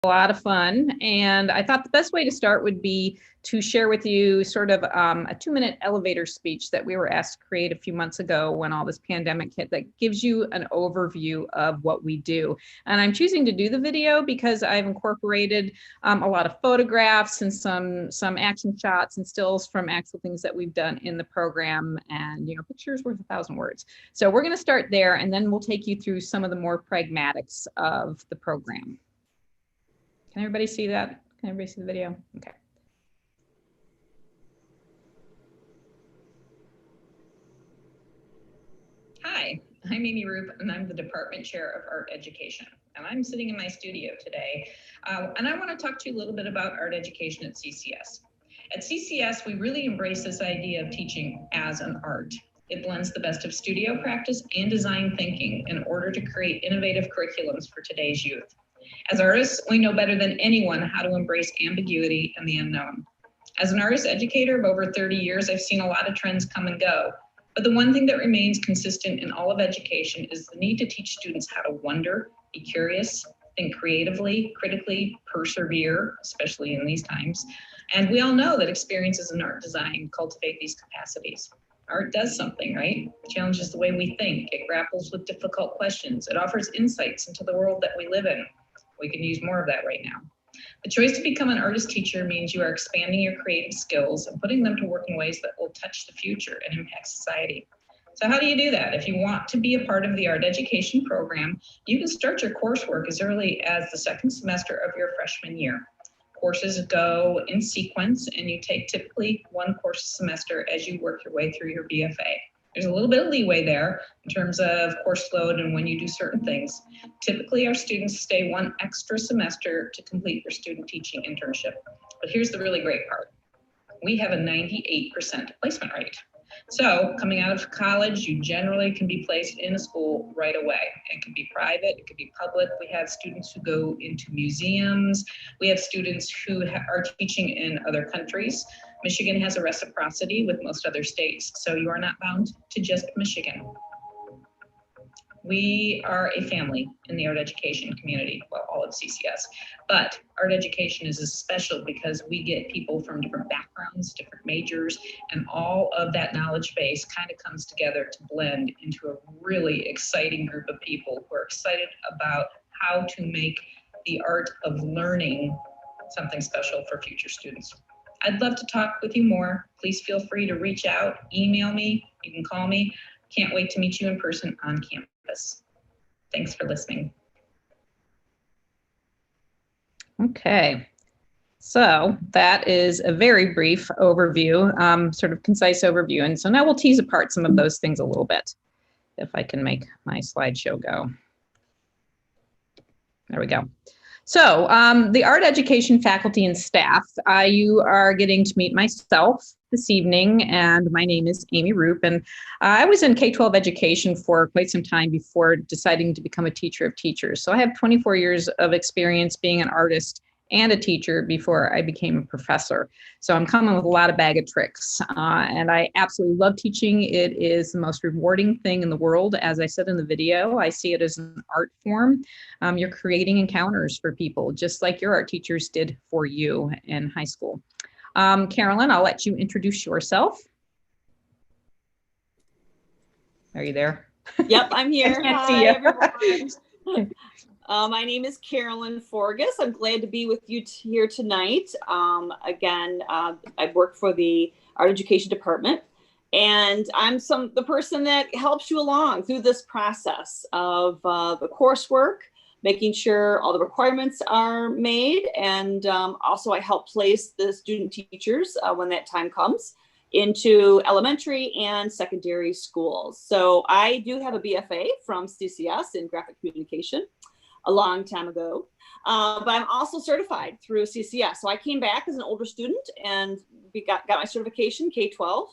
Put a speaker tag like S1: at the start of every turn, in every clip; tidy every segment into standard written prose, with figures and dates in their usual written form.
S1: A lot of fun. And I thought the best way to start would be to share with you sort of a 2-minute elevator speech that we were asked to create a few months ago when all this pandemic hit, that gives you an overview of what we do. And I'm choosing to do the video because I've incorporated a lot of photographs and some action shots and stills from actual things that we've done in the program, and pictures worth 1,000 words. So we're going to start there, and then we'll take you through some of the more pragmatics of the program. Can everybody see that? Can everybody see the video? Okay. Hi, I'm Amy Roop, and I'm the Department Chair of Art Education. And I'm sitting in my studio today, and I want to talk to you a little bit about art education at CCS. At CCS, we really embrace this idea of teaching as an art. It blends the best of studio practice and design thinking in order to create innovative curriculums for today's youth. As artists, we know better than anyone how to embrace ambiguity and the unknown. As an artist educator of over 30 years, I've seen a lot of trends come and go. But the one thing that remains consistent in all of education is the need to teach students how to wonder, be curious, think creatively, critically, persevere, especially in these times. And we all know that experiences in art design cultivate these capacities. Art does something, right? It challenges the way we think. It grapples with difficult questions. It offers insights into the world that we live in. We can use more of that right now. The choice to become an artist teacher means you are expanding your creative skills and putting them to work in ways that will touch the future and impact society. So how do you do that? If you want to be a part of the art education program, you can start your coursework as early as the second semester of your freshman year. Courses go in sequence, and you take typically one course a semester as you work your way through your BFA. There's a little bit of leeway there in terms of course load and when you do certain things. Typically, our students stay one extra semester to complete their student teaching internship. But here's the really great part. We have a 98% placement rate. So coming out of college, you generally can be placed in a school right away. It can be private, it could be public. We have students who go into museums. We have students who are teaching in other countries. Michigan has a reciprocity with most other states, so you are not bound to just Michigan. We are a family in the art education community, well, all of CCS, but art education is special because we get people from different backgrounds, different majors, and all of that knowledge base kind of comes together to blend into a really exciting group of people who are excited about how to make the art of learning something special for future students. I'd love to talk with you more. Please feel free to reach out, email me, you can call me. Can't wait to meet you in person on campus. Thanks for listening. Okay, so that is a very brief overview, sort of concise overview. And so now we'll tease apart some of those things a little bit, if I can make my slideshow go. There we go. So the art education faculty and staff, you are getting to meet myself this evening, and my name is Amy Roop, and I was in K-12 education for quite some time before deciding to become a teacher of teachers. So I have 24 years of experience being an artist and a teacher before I became a professor. So I'm coming with a lot of bag of tricks, and I absolutely love teaching. It is the most rewarding thing in the world. As I said in the video, I see it as an art form. You're creating encounters for people, just like your art teachers did for you in high school. Carolyn, I'll let you introduce yourself. Are you there?
S2: Yep, I'm here.
S1: I can't
S2: Hi,
S1: see you.
S2: My name is Carolyn Forgas. I'm glad to be with you here tonight. Again, I work for the Art Education Department, and I'm the person that helps you along through this process of the coursework, making sure all the requirements are made, and also I help place the student teachers when that time comes into elementary and secondary schools. So I do have a BFA from CCS in graphic communication a long time ago, but I'm also certified through CCS. So I came back as an older student and got my certification K-12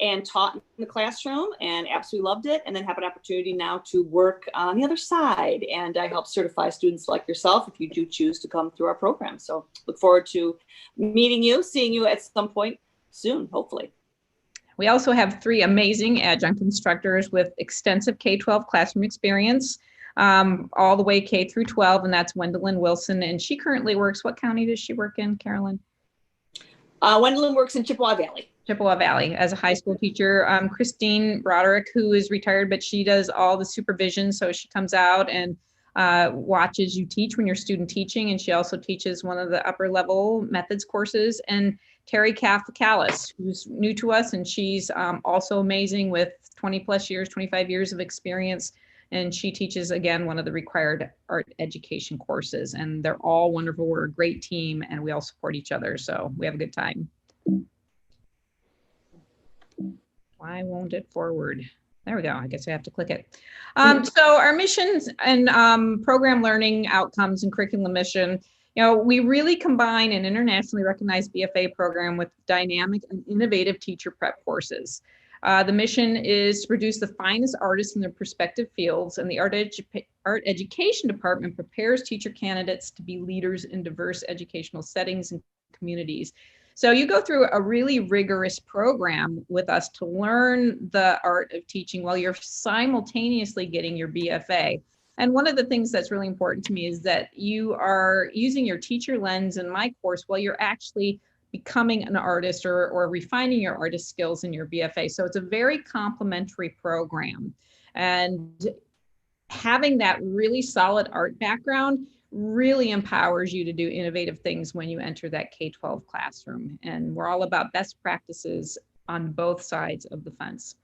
S2: and taught in the classroom and absolutely loved it, and then have an opportunity now to work on the other side. And I help certify students like yourself if you do choose to come through our program. So look forward to meeting you, seeing you at some point soon, hopefully.
S1: We also have 3 amazing adjunct instructors with extensive K-12 classroom experience. all the way K through 12, and that's Wendelin Wilson. And she currently works, what county does she work in, Carolyn?
S2: Wendelin works in Chippewa Valley.
S1: Chippewa Valley as a high school teacher. Christine Broderick, who is retired, but she does all the supervision. So she comes out and watches you teach when you're student teaching. And she also teaches one of the upper level methods courses. And Terry Kafalis, who's new to us, and she's also amazing with 20 plus years, 25 years of experience. And she teaches, again, one of the required art education courses. And they're all wonderful. We're a great team and we all support each other. So we have a good time. Why won't it forward? There we go. I guess I have to click it. So our missions and program learning outcomes and curriculum mission, we really combine an internationally recognized BFA program with dynamic and innovative teacher prep courses. The mission is to produce the finest artists in their respective fields, and the art education department prepares teacher candidates to be leaders in diverse educational settings and communities. So you go through a really rigorous program with us to learn the art of teaching while you're simultaneously getting your BFA. And one of the things that's really important to me is that you are using your teacher lens in my course while you're actually becoming an artist or refining your artist skills in your BFA. So it's a very complementary program. And having that really solid art background really empowers you to do innovative things when you enter that K-12 classroom. And we're all about best practices on both sides of the fence.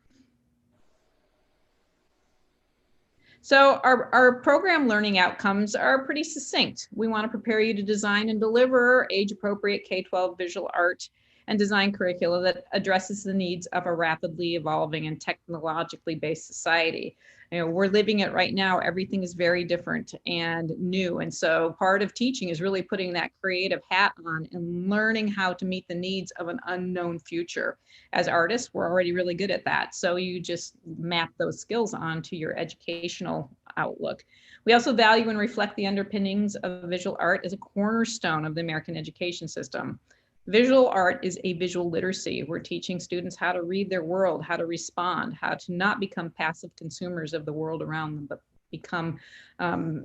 S1: So our program learning outcomes are pretty succinct. We want to prepare you to design and deliver age-appropriate K-12 visual art and design curricula that addresses the needs of a rapidly evolving and technologically based society. We're living it right now. Everything is very different and new. And so part of teaching is really putting that creative hat on and learning how to meet the needs of an unknown future. As artists, we're already really good at that. So you just map those skills onto your educational outlook. We also value and reflect the underpinnings of visual art as a cornerstone of the American education system. Visual art is a visual literacy. We're teaching students how to read their world, how to respond, how to not become passive consumers of the world around them, but become donators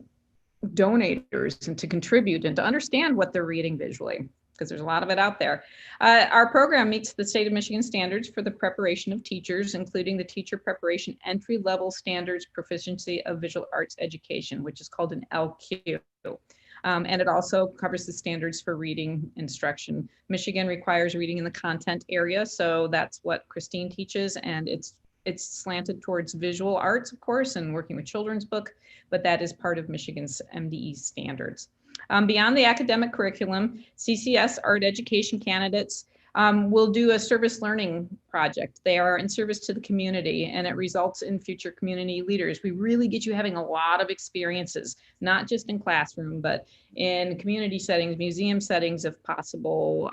S1: and to contribute and to understand what they're reading visually, because there's a lot of it out there. Our program meets the state of Michigan standards for the preparation of teachers, including the teacher preparation entry-level standards proficiency of visual arts education, which is called an LQ. And it also covers the standards for reading instruction. Michigan requires reading in the content area, so that's what Christine teaches, and it's slanted towards visual arts, of course, and working with children's book, but that is part of Michigan's MDE standards. Beyond the academic curriculum, CCS art education candidates will do a service learning project. They are in service to the community and it results in future community leaders. We really get you having a lot of experiences, not just in classroom, but in community settings, museum settings, if possible,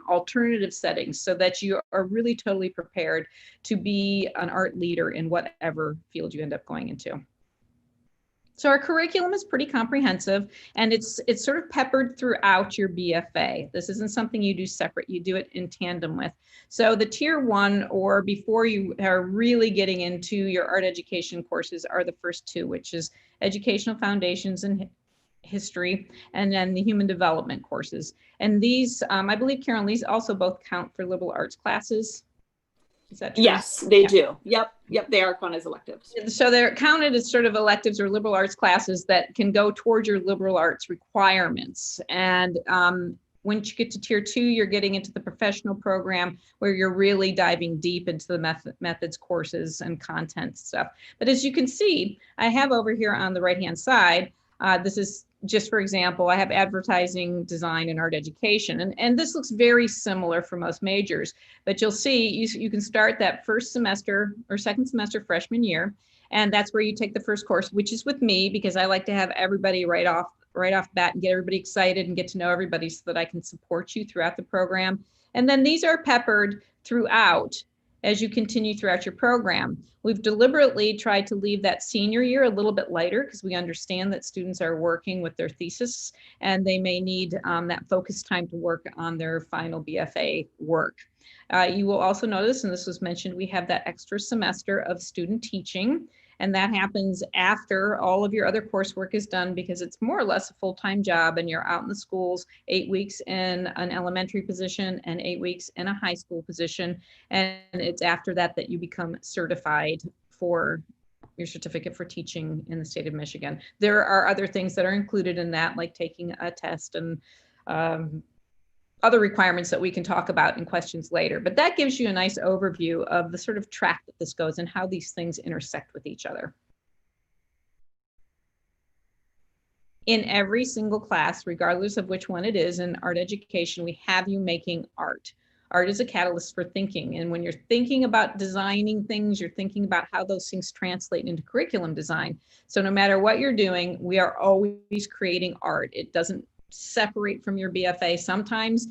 S1: alternative settings, so that you are really totally prepared to be an art leader in whatever field you end up going into. So our curriculum is pretty comprehensive and it's sort of peppered throughout your BFA. This isn't something you do separate, you do it in tandem with. So the tier 1 or before you are really getting into your art education courses are the first two, which is educational foundations and history, and then the human development courses. And these, I believe, Carolyn, these also both count for liberal arts classes. Is that true?
S2: Yes, they do. Yep, they are counted as electives.
S1: So they're counted as sort of electives or liberal arts classes that can go towards your liberal arts requirements. And once you get to tier 2, you're getting into the professional program where you're really diving deep into the methods courses and content stuff. But as you can see, I have over here on the right-hand side, this is just for example, I have advertising, design, and art education. And this looks very similar for most majors, but you'll see you can start that first semester or second semester freshman year. And that's where you take the first course, which is with me, because I like to have everybody right off bat and get everybody excited and get to know everybody so that I can support you throughout the program. And then these are peppered throughout as you continue throughout your program. We've deliberately tried to leave that senior year a little bit lighter because we understand that students are working with their thesis and they may need that focused time to work on their final BFA work. You will also notice, and this was mentioned, we have that extra semester of student teaching. And that happens after all of your other coursework is done, because it's more or less a full-time job and you're out in the schools 8 weeks in an elementary position and 8 weeks in a high school position. And it's after that that you become certified for your certificate for teaching in the state of Michigan. There are other things that are included in that, like taking a test and other requirements that we can talk about in questions later. But that gives you a nice overview of the sort of track that this goes and how these things intersect with each other. In every single class, regardless of which one it is in art education, we have you making art. Art is a catalyst for thinking. And when you're thinking about designing things, you're thinking about how those things translate into curriculum design. So no matter what you're doing, we are always creating art. It doesn't separate from your BFA. Sometimes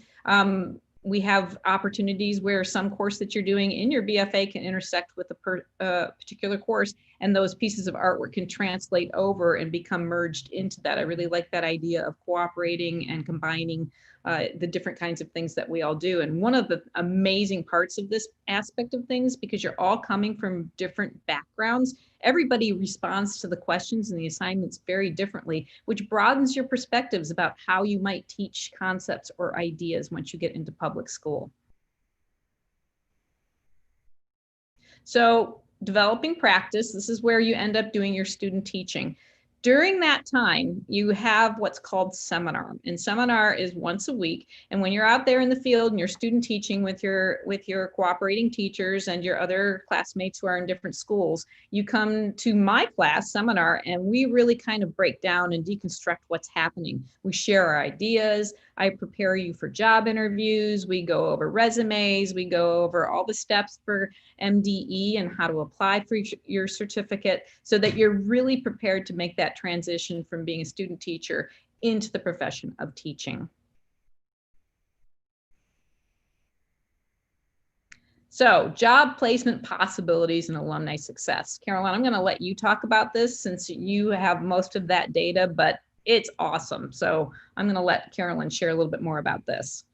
S1: we have opportunities where some course that you're doing in your BFA can intersect with a particular course, and those pieces of artwork can translate over and become merged into that. I really like that idea of cooperating and combining the different kinds of things that we all do. And one of the amazing parts of this aspect of things, because you're all coming from different backgrounds, everybody responds to the questions and the assignments very differently, which broadens your perspectives about how you might teach concepts or ideas once you get into public school. So developing practice, this is where you end up doing your student teaching. During that time, you have what's called seminar, and seminar is once a week. And when you're out there in the field and you're student teaching with your cooperating teachers and your other classmates who are in different schools, you come to my class seminar, and we really kind of break down and deconstruct what's happening. We share our ideas. I prepare you for job interviews. We go over resumes. We go over all the steps for MDE and how to apply for your certificate, so that you're really prepared to make that transition from being a student teacher into the profession of teaching. So, job placement possibilities and alumni success. Caroline, I'm going to let you talk about this since you have most of that data, but it's awesome. So I'm going to let Carolyn share a little bit more about this.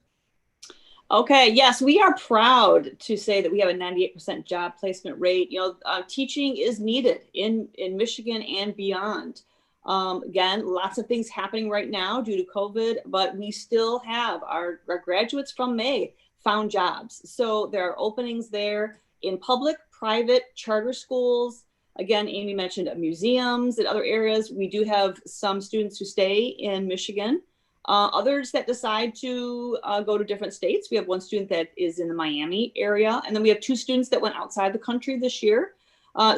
S2: Okay, yes, we are proud to say that we have a 98% job placement rate. You know, teaching is needed in Michigan and beyond. Again, lots of things happening right now due to COVID, but we still have our graduates from May found jobs. So there are openings there in public, private, charter schools. Again, Amy mentioned museums and other areas. We do have some students who stay in Michigan. Others that decide to go to different states. We have one student that is in the Miami area, and then we have 2 students that went outside the country this year.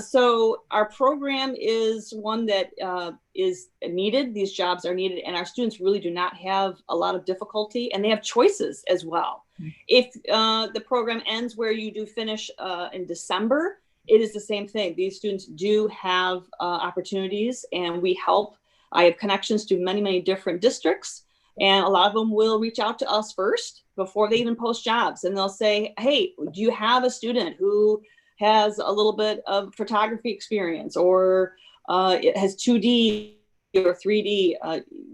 S2: So our program is one that is needed. These jobs are needed, and our students really do not have a lot of difficulty, and they have choices as well. Mm-hmm. If the program ends where you do finish in December, it is the same thing. These students do have opportunities, and we help. I have connections to many, many different districts. And a lot of them will reach out to us first before they even post jobs. And they'll say, hey, do you have a student who has a little bit of photography experience, or it has 2D or 3D?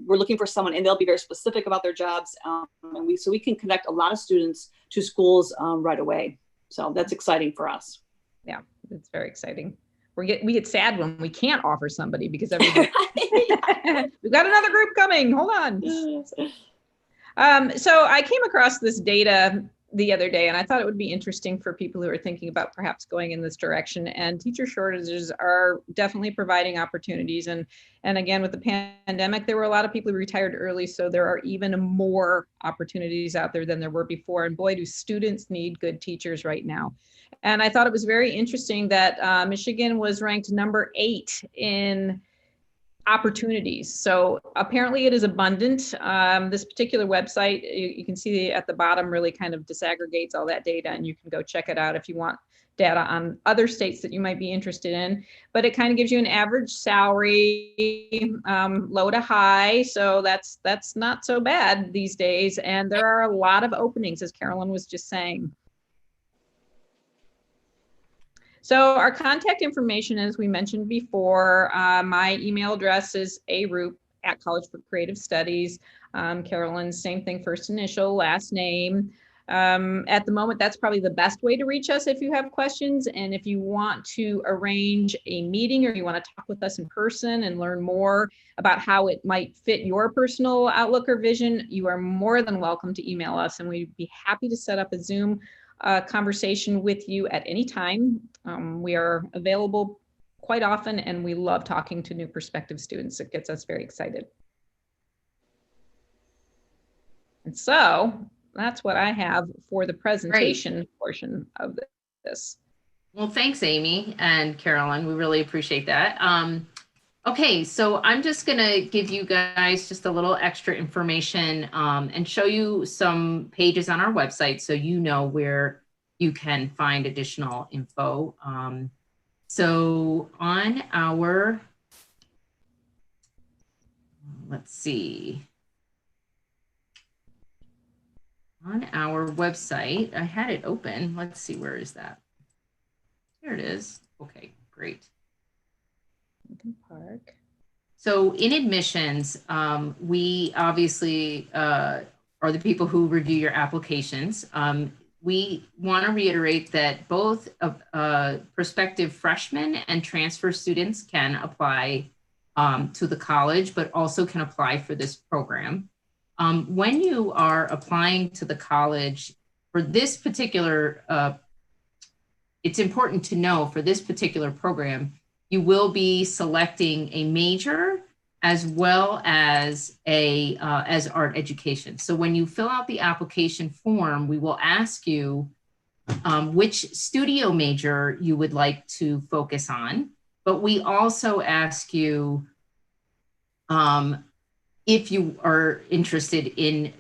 S2: We're looking for someone, and they'll be very specific about their jobs. So we can connect a lot of students to schools right away. So that's exciting for us.
S1: Yeah, it's very exciting. We get sad when we can't offer somebody because everybody we've got another group coming. Hold on. So I came across this data the other day, and I thought it would be interesting for people who are thinking about perhaps going in this direction. And teacher shortages are definitely providing opportunities. And again, with the pandemic, there were a lot of people who retired early, so there are even more opportunities out there than there were before. And boy, do students need good teachers right now. And I thought it was very interesting that Michigan was ranked number 8 in opportunities. So apparently it is abundant. This particular website, you can see at the bottom, really kind of disaggregates all that data, and you can go check it out if you want data on other states that you might be interested in. But it kind of gives you an average salary, low to high. So that's not so bad these days. And there are a lot of openings, as Carolyn was just saying. So our contact information, as we mentioned before, my email address is aroop@College for Creative Studies. Carolyn's, same thing, first initial, last name.
S3: At the moment, that's probably the best way to reach us if you have questions. And if you want to arrange a meeting or you want to talk with us in person and learn more about how it might fit your personal outlook or vision, you are more than welcome to email us, and we'd be happy to set up a Zoom conversation with you at any time. We are available quite often, and we love talking to new prospective students. It gets us very excited. And so that's what I have for the presentation portion of this.
S4: Well, thanks, Amy and Carolyn. We really appreciate that. Okay, so I'm just gonna give you guys just a little extra information and show you some pages on our website so you know where you can find additional info. So on our, let's see, on our website, I had it open. Let's see, where is that? Here it is. Okay, great.
S3: Lincoln Park.
S4: So in admissions, we obviously are the people who review your applications. We want to reiterate that both prospective freshmen and transfer students can apply to the college, but also can apply for this program. When you are applying to the college for this particular, it's important to know for this particular program, you will be selecting a major as well as as art education. So when you fill out the application form, we will ask you which studio major you would like to focus on, but we also ask you if you are interested in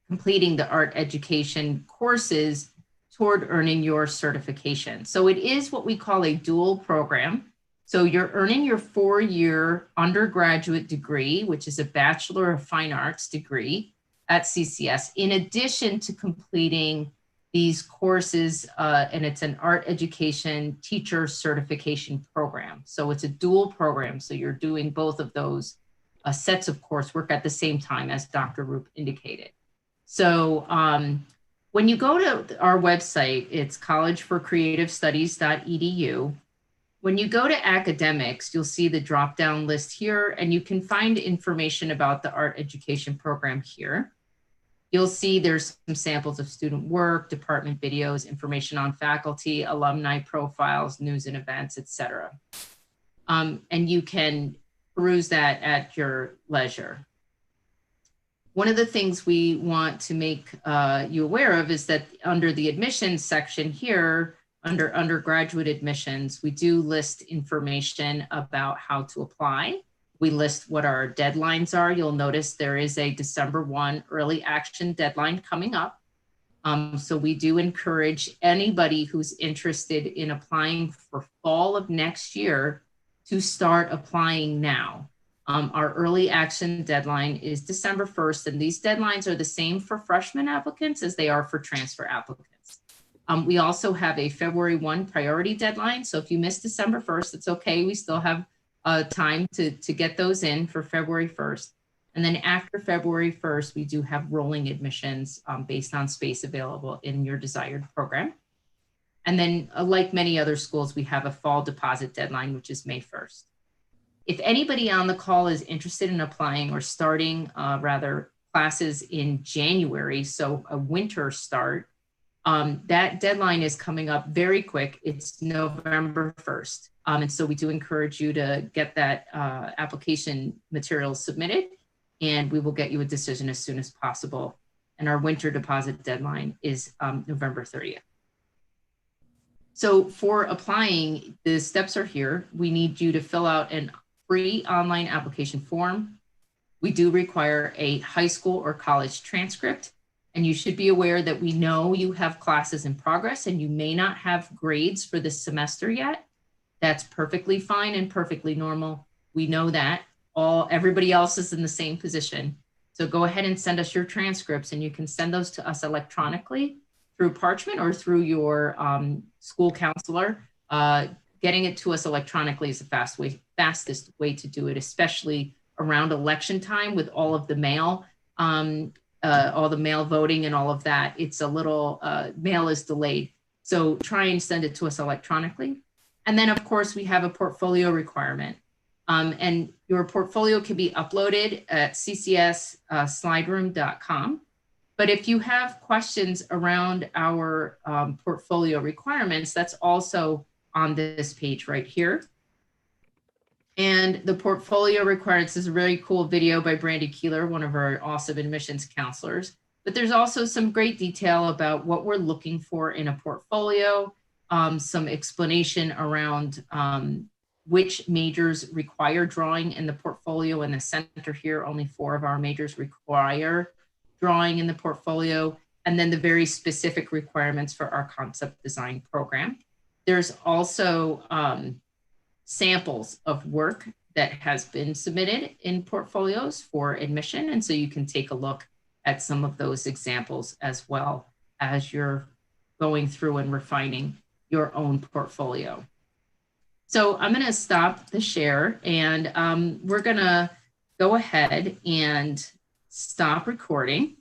S4: completing the art education courses toward earning your certification. So it is what we call a dual program. So you're earning your 4-year undergraduate degree, which is a Bachelor of Fine Arts degree at CCS, in addition to completing these courses, and it's an art education teacher certification program. So it's a dual program. So you're doing both of those sets of coursework at the same time, as Dr. Roop indicated. So when you go to our website, it's collegeforcreativestudies.edu. When you go to academics, you'll see the drop-down list here, and you can find information about the art education program here. You'll see there's some samples of student work, department videos, information on faculty, alumni profiles, news and events, etc. And you can peruse that at your leisure. One of the things we want to make you aware of is that under the admissions section here, under undergraduate admissions, we do list information about how to apply. We list what our deadlines are. You'll notice there is a December 1 early action deadline coming up. So we do encourage anybody who's interested in applying for fall of next year to start applying now. Our early action deadline is December 1st, and these deadlines are the same for freshman applicants as they are for transfer applicants. We also have a February 1 priority deadline. So if you miss December 1st, it's okay. We still have time to get those in for February 1st. And then after February 1st, we do have rolling admissions based on space available in your desired program. And then like many other schools, we have a fall deposit deadline, which is May 1st. If anybody on the call is interested in applying or starting classes in January, so a winter start, that deadline is coming up very quick. It's November 1st. And so we do encourage you to get that application material submitted, and we will get you a decision as soon as possible. And our winter deposit deadline is November 30th. So for applying, the steps are here. We need you to fill out an free online application form. We do require a high school or college transcript. And you should be aware that we know you have classes in progress and you may not have grades for this semester yet. That's perfectly fine and perfectly normal. We know that. Everybody else is in the same position. So go ahead and send us your transcripts, and you can send those to us electronically through Parchment or through your school counselor. Getting it to us electronically is the fastest way to do it, especially around election time with all of the mail all the mail voting and all of that, it's a little, mail is delayed. So try and send it to us electronically. And then of course we have a portfolio requirement. And your portfolio can be uploaded at ccs-slideroom.com. But if you have questions around our portfolio requirements, that's also on this page right here. And the portfolio requirements is a really cool video by Brandy Keeler, one of our awesome admissions counselors. But there's also some great detail about what we're looking for in a portfolio, some explanation around which majors require drawing in the portfolio. In the center here, only 4 of our majors require drawing in the portfolio, and then the very specific requirements for our concept design program. There's also samples of work that has been submitted in portfolios for admission. And so you can take a look at some of those examples as well as you're going through and refining your own portfolio. So I'm going to stop the share, and we're going to go ahead and stop recording.